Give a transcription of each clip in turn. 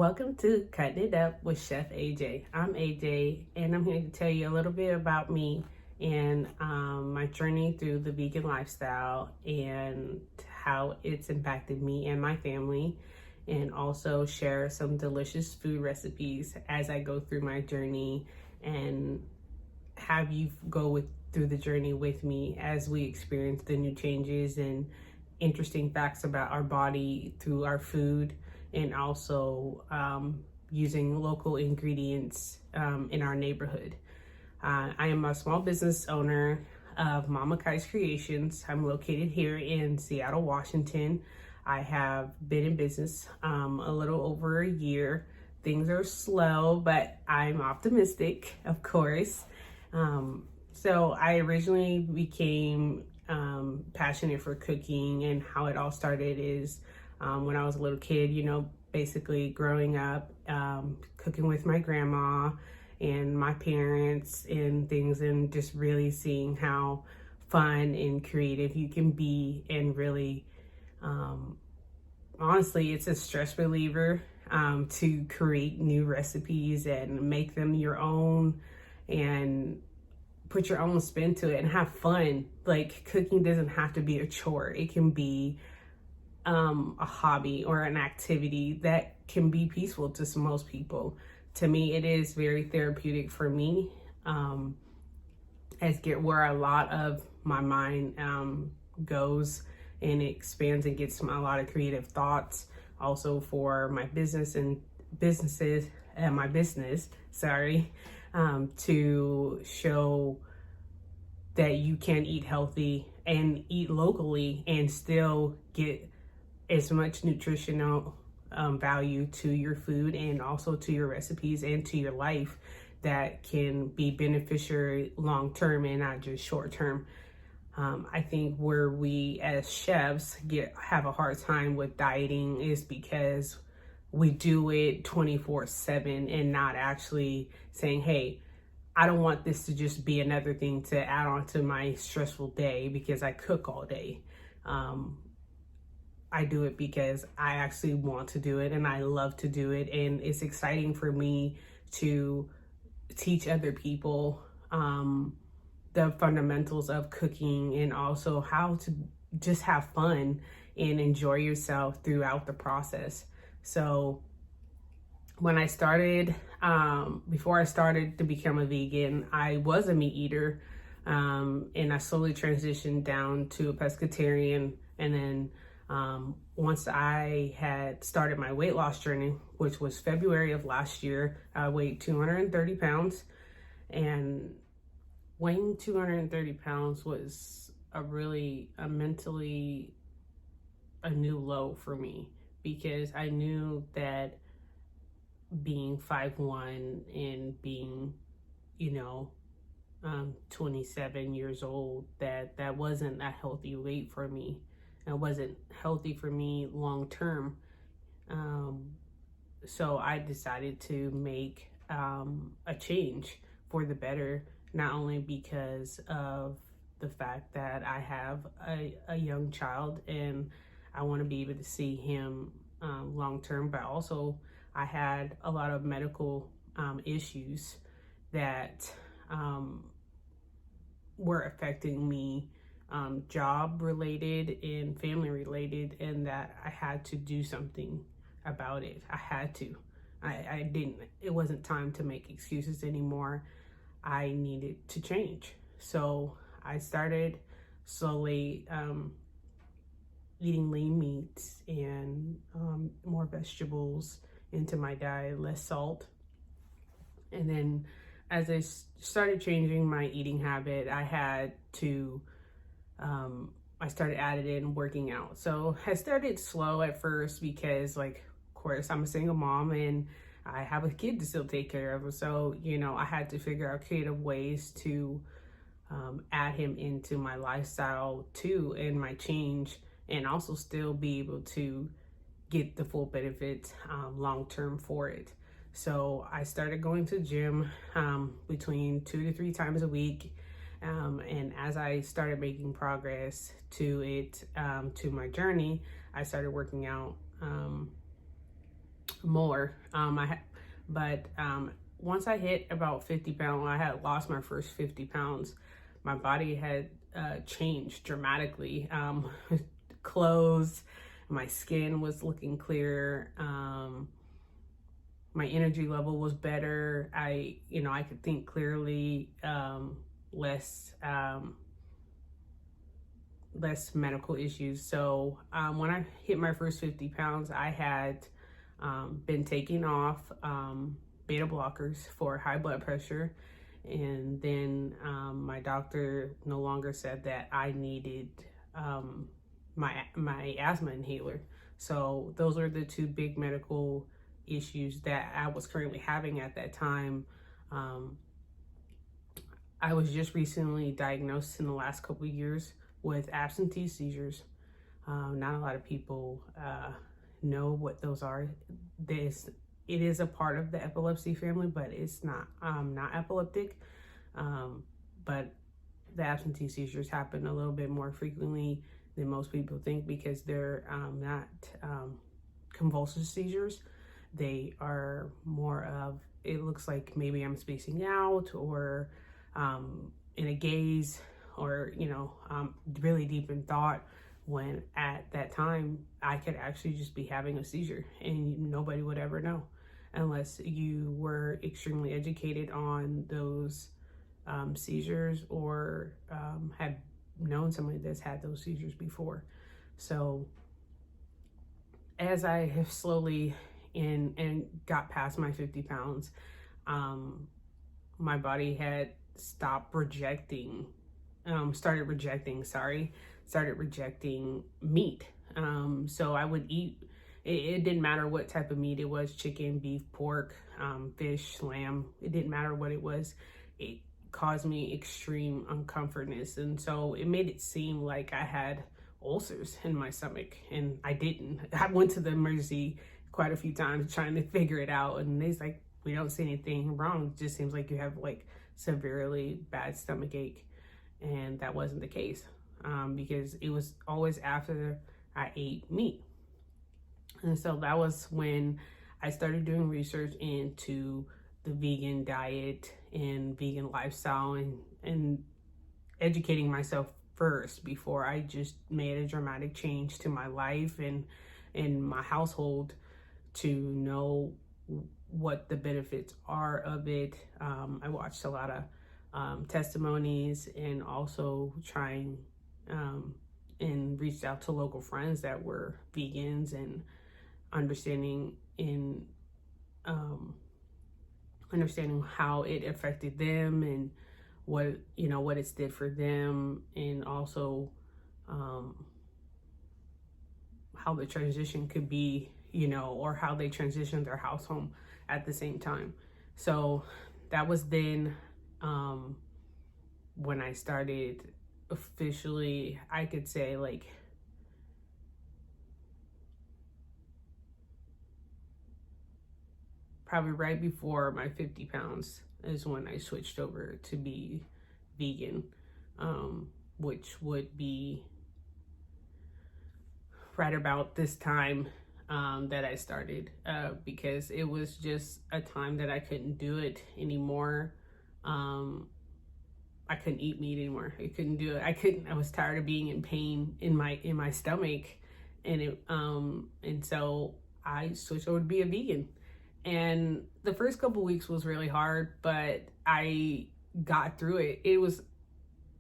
Welcome to Cutting It Up with Chef AJ. I'm AJ, and I'm here to tell you a little bit about me and my journey through the vegan lifestyle and how it's impacted me and my family, and also share some delicious food recipes as I go through my journey and have you through the journey with me as we experience the new changes and interesting facts about our body through our food, and also using local ingredients in our neighborhood. I am a small business owner of Mama Kai's Creations. I'm located here in Seattle, Washington. I have been in business a little over a year. Things are slow, but I'm optimistic, of course. So I originally became passionate for cooking, and how it all started is when I was a little kid, basically growing up, cooking with my grandma and my parents and things, and just really seeing how fun and creative you can be, and really, honestly, it's a stress reliever to create new recipes and make them your own and put your own spin to it and have fun. Like, cooking doesn't have to be a chore. It can be a hobby or an activity that can be peaceful to most people. To me, it is very therapeutic for me. Where a lot of my mind goes, and it expands and gets a lot of creative thoughts. Also for my business and my business, to show that you can eat healthy and eat locally and still get as much nutritional value to your food, and also to your recipes and to your life, that can be beneficial long term and not just short term. I think where we as chefs have a hard time with dieting is because we do it 24/7 and not actually saying, hey, I don't want this to just be another thing to add on to my stressful day because I cook all day. I do it because I actually want to do it and I love to do it. And it's exciting for me to teach other people the fundamentals of cooking, and also how to just have fun and enjoy yourself throughout the process. So when I started, before I started to become a vegan, I was a meat eater, and I slowly transitioned down to a pescatarian. And then once I had started my weight loss journey, which was February of last year, I weighed 230 pounds. And weighing 230 pounds was mentally a new low for me, because I knew that being 5'1" and being, 27 years old, that wasn't a healthy weight for me. It wasn't healthy for me long term. So I decided to make a change for the better, not only because of the fact that I have a young child and I want to be able to see him long term, but also I had a lot of medical issues that were affecting me, job related and family related, and that I had to do something about it. I had to. It wasn't time to make excuses anymore. I needed to change. So I started slowly eating lean meats and more vegetables into my diet, less salt. And then as I started changing my eating habit, I had to, I started adding in working out. So I started slow at first because, like, of course, I'm a single mom and I have a kid to still take care of. So, I had to figure out creative ways to add him into my lifestyle too, and my change, and also still be able to get the full benefits long term for it. So I started going to the gym between 2 to 3 times a week. And as I started making progress to my journey, I started working out more. But once I hit about 50 pounds, I had lost my first 50 pounds. My body had changed dramatically. Clothes, my skin was looking clearer. My energy level was better. I could think clearly. Less medical issues. So when I hit my first 50 pounds, I had been taking off beta blockers for high blood pressure. And then my doctor no longer said that I needed my asthma inhaler. So those are the two big medical issues that I was currently having at that time. I was just recently diagnosed in the last couple of years with absentee seizures. Not a lot of people know what those are. It is a part of the epilepsy family, but it's not epileptic. But the absentee seizures happen a little bit more frequently than most people think, because they're not convulsive seizures. They are more of, it looks like maybe I'm spacing out, or in a gaze, or really deep in thought, when at that time I could actually just be having a seizure and nobody would ever know, unless you were extremely educated on those seizures, or had known somebody that's had those seizures before. So as I have slowly and got past my 50 pounds, my body had started rejecting meat. So I would eat, it didn't matter what type of meat it was: chicken, beef, pork, fish, lamb. It didn't matter what it was. It caused me extreme uncomfortness. And so it made it seem like I had ulcers in my stomach, and I didn't. I went to the emergency quite a few times trying to figure it out, and they's like, we don't see anything wrong. It just seems like you have like severely bad stomach ache. And that wasn't the case, because it was always after I ate meat. And so that was when I started doing research into the vegan diet and vegan lifestyle, and educating myself first before I just made a dramatic change to my life and my household, to know what the benefits are of it. I watched a lot of testimonies, and also trying and reached out to local friends that were vegans, and understanding how it affected them, and what it's did for them, and also how the transition could be, or how they transitioned their house home at the same time. So that was then when I started officially, I could say, like, probably right before my 50 pounds is when I switched over to be vegan, which would be right about this time that I started, because it was just a time that I couldn't do it anymore. I couldn't eat meat anymore. I couldn't do it. I was tired of being in pain in my stomach, and so I switched over to be a vegan. And the first couple weeks was really hard, but I got through it. It was,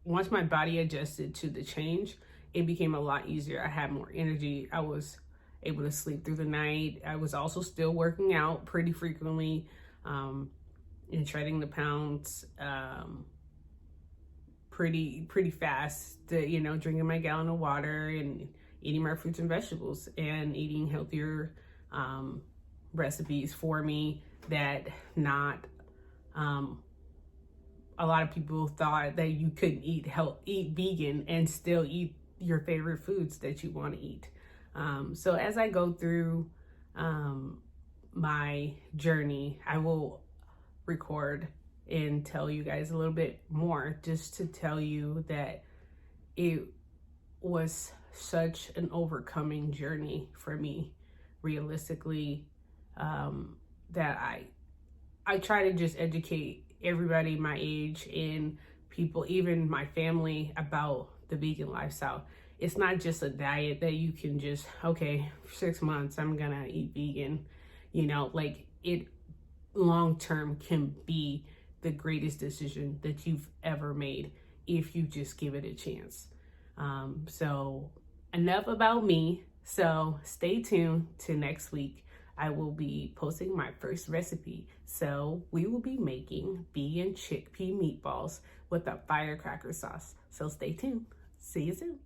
once my body adjusted to the change, it became a lot easier. I had more energy. I was able to sleep through the night. I was also still working out pretty frequently, and shredding the pounds pretty fast, drinking my gallon of water, and eating my fruits and vegetables, and eating healthier recipes for me that not a lot of people thought that you couldn't eat vegan and still eat your favorite foods that you want to eat. So as I go through my journey, I will record and tell you guys a little bit more, just to tell you that it was such an overcoming journey for me. Realistically, that I try to just educate everybody my age and people, even my family, about the vegan lifestyle. It's not just a diet that you can just, okay, for 6 months, I'm gonna eat vegan. Like it long term can be the greatest decision that you've ever made if you just give it a chance. So enough about me. So stay tuned to next week. I will be posting my first recipe. So we will be making vegan chickpea meatballs with a firecracker sauce. So stay tuned. See you soon.